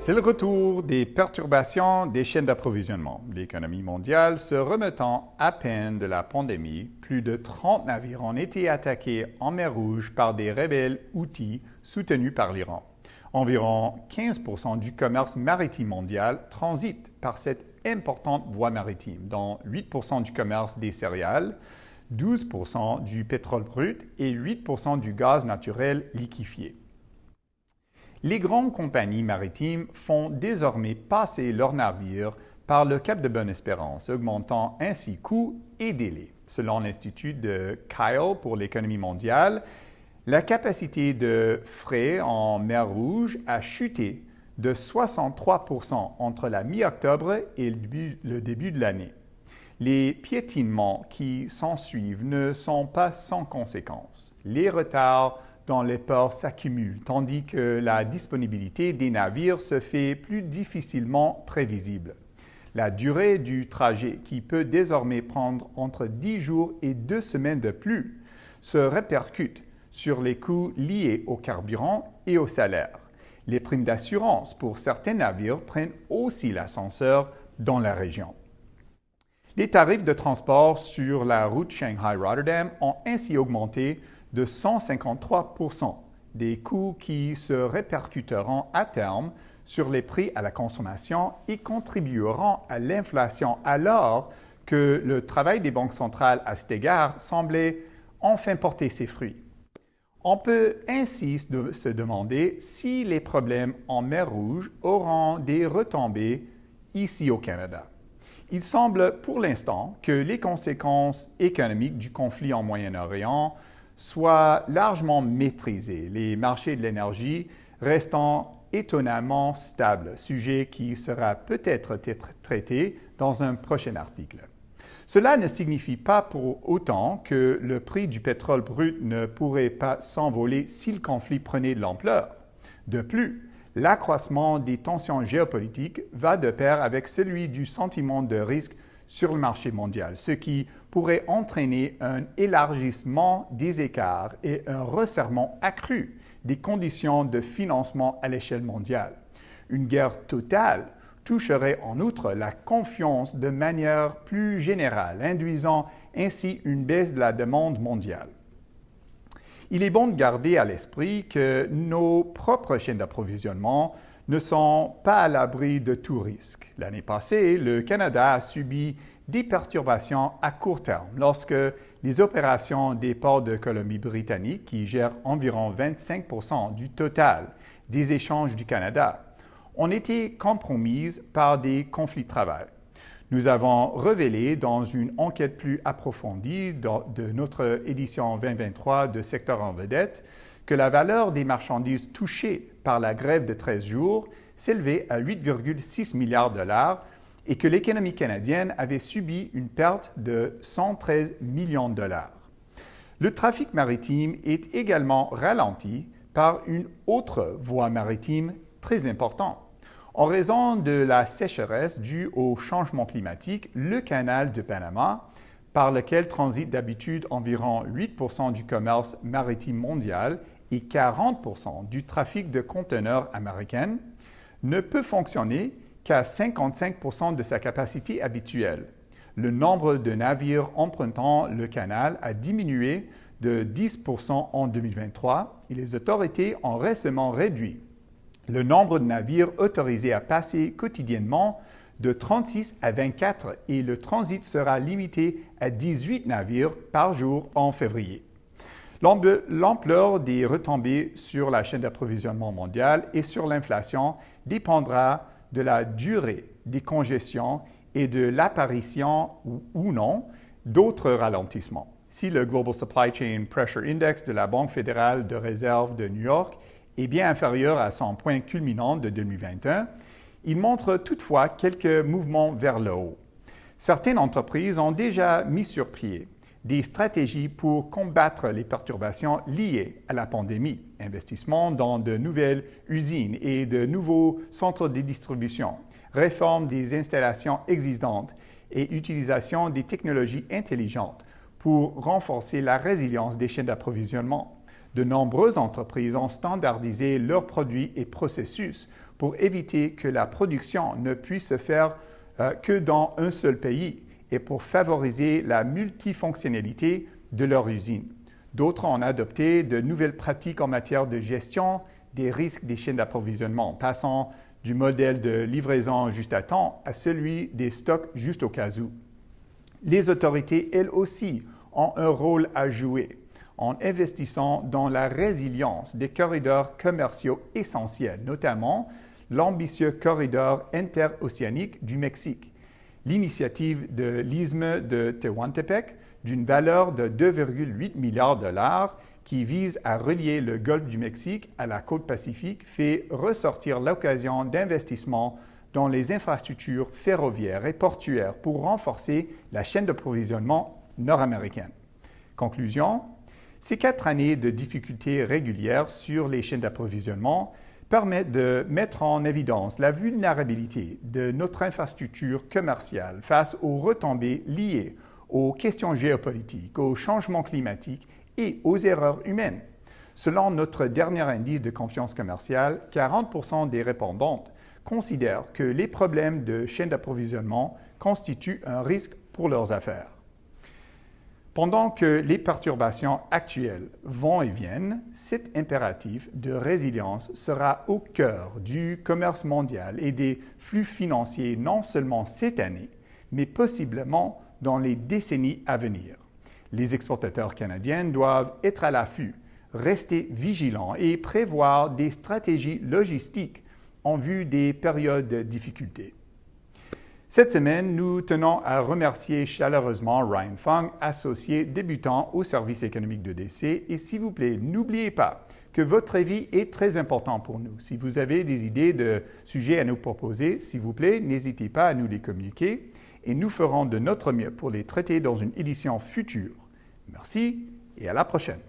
C'est le retour des perturbations des chaînes d'approvisionnement. L'économie mondiale se remettant à peine de la pandémie, plus de 30 navires ont été attaqués en mer Rouge par des rebelles houthis soutenus par l'Iran. Environ 15% du commerce maritime mondial transite par cette importante voie maritime, dont 8% du commerce des céréales, 12% du pétrole brut et 8% du gaz naturel liquéfié. Les grandes compagnies maritimes font désormais passer leurs navires par le cap de Bonne-Espérance, augmentant ainsi coûts et délais. Selon l'Institut de Kiel pour l'économie mondiale, la capacité de fret en mer Rouge a chuté de 63% entre la mi-octobre et le début de l'année. Les piétinements qui s'ensuivent ne sont pas sans conséquences. Les retards dans les ports s'accumulent, tandis que la disponibilité des navires se fait plus difficilement prévisible. La durée du trajet, qui peut désormais prendre entre 10 jours et 2 semaines de plus, se répercute sur les coûts liés au carburant et au salaire. Les primes d'assurance pour certains navires prennent aussi l'ascenseur dans la région. Les tarifs de transport sur la route Shanghai-Rotterdam ont ainsi augmenté de 153%, des coûts qui se répercuteront à terme sur les prix à la consommation et contribueront à l'inflation alors que le travail des banques centrales à cet égard semblait enfin porter ses fruits. On peut ainsi se demander si les problèmes en mer Rouge auront des retombées ici au Canada. Il semble pour l'instant que les conséquences économiques du conflit en Moyen-Orient soient largement maîtrisées, les marchés de l'énergie restant étonnamment stables, sujet qui sera peut-être traité dans un prochain article. Cela ne signifie pas pour autant que le prix du pétrole brut ne pourrait pas s'envoler si le conflit prenait de l'ampleur. De plus, l'accroissement des tensions géopolitiques va de pair avec celui du sentiment de risque sur le marché mondial, ce qui pourrait entraîner un élargissement des écarts et un resserrement accru des conditions de financement à l'échelle mondiale. Une guerre totale toucherait en outre la confiance de manière plus générale, induisant ainsi une baisse de la demande mondiale. Il est bon de garder à l'esprit que nos propres chaînes d'approvisionnement ne sont pas à l'abri de tout risque. L'année passée, le Canada a subi des perturbations à court terme lorsque les opérations des ports de Colombie-Britannique, qui gèrent environ 25% du total des échanges du Canada, ont été compromises par des conflits de travail. Nous avons révélé dans une enquête plus approfondie de notre édition 2023 de Secteur en vedette que la valeur des marchandises touchées par la grève de 13 jours s'élevait à 8,6 milliards de dollars et que l'économie canadienne avait subi une perte de 113 millions de dollars. Le trafic maritime est également ralenti par une autre voie maritime très importante. En raison de la sécheresse due au changement climatique, le canal de Panama, par lequel transite d'habitude environ 8% du commerce maritime mondial et 40% du trafic de conteneurs américains, ne peut fonctionner qu'à 55% de sa capacité habituelle. Le nombre de navires empruntant le canal a diminué de 10% en 2023 et les autorités ont récemment réduit le nombre de navires autorisés à passer quotidiennement de 36 à 24 et le transit sera limité à 18 navires par jour en février. L'ampleur des retombées sur la chaîne d'approvisionnement mondiale et sur l'inflation dépendra de la durée des congestions et de l'apparition ou non d'autres ralentissements. Si le Global Supply Chain Pressure Index de la Banque fédérale de réserve de New York est bien inférieur à son point culminant de 2021, il montre toutefois quelques mouvements vers le haut. Certaines entreprises ont déjà mis sur pied des stratégies pour combattre les perturbations liées à la pandémie, investissement dans de nouvelles usines et de nouveaux centres de distribution, réforme des installations existantes et utilisation des technologies intelligentes pour renforcer la résilience des chaînes d'approvisionnement. De nombreuses entreprises ont standardisé leurs produits et processus pour éviter que la production ne puisse se faire que dans un seul pays et pour favoriser la multifonctionnalité de leur usine. D'autres ont adopté de nouvelles pratiques en matière de gestion des risques des chaînes d'approvisionnement, passant du modèle de livraison juste à temps à celui des stocks juste au cas où. Les autorités, elles aussi, ont un rôle à jouer en investissant dans la résilience des corridors commerciaux essentiels, notamment l'ambitieux corridor interocéanique du Mexique, l'initiative de l'isthme de Tehuantepec d'une valeur de 2,8 milliards de dollars qui vise à relier le golfe du Mexique à la côte Pacifique fait ressortir l'occasion d'investissement dans les infrastructures ferroviaires et portuaires pour renforcer la chaîne d'approvisionnement nord-américaine. Conclusion, ces 4 années de difficultés régulières sur les chaînes d'approvisionnement permettent de mettre en évidence la vulnérabilité de notre infrastructure commerciale face aux retombées liées aux questions géopolitiques, aux changements climatiques et aux erreurs humaines. Selon notre dernier indice de confiance commerciale, 40% des répondantes considèrent que les problèmes de chaîne d'approvisionnement constituent un risque pour leurs affaires. Pendant que les perturbations actuelles vont et viennent, cet impératif de résilience sera au cœur du commerce mondial et des flux financiers non seulement cette année, mais possiblement dans les décennies à venir. Les exportateurs canadiens doivent être à l'affût, rester vigilants et prévoir des stratégies logistiques en vue des périodes de difficulté. Cette semaine, nous tenons à remercier chaleureusement Ryan Fung, associé débutant au service économique de DC. Et s'il vous plaît, n'oubliez pas que votre avis est très important pour nous. Si vous avez des idées de sujets à nous proposer, s'il vous plaît, n'hésitez pas à nous les communiquer et nous ferons de notre mieux pour les traiter dans une édition future. Merci et à la prochaine.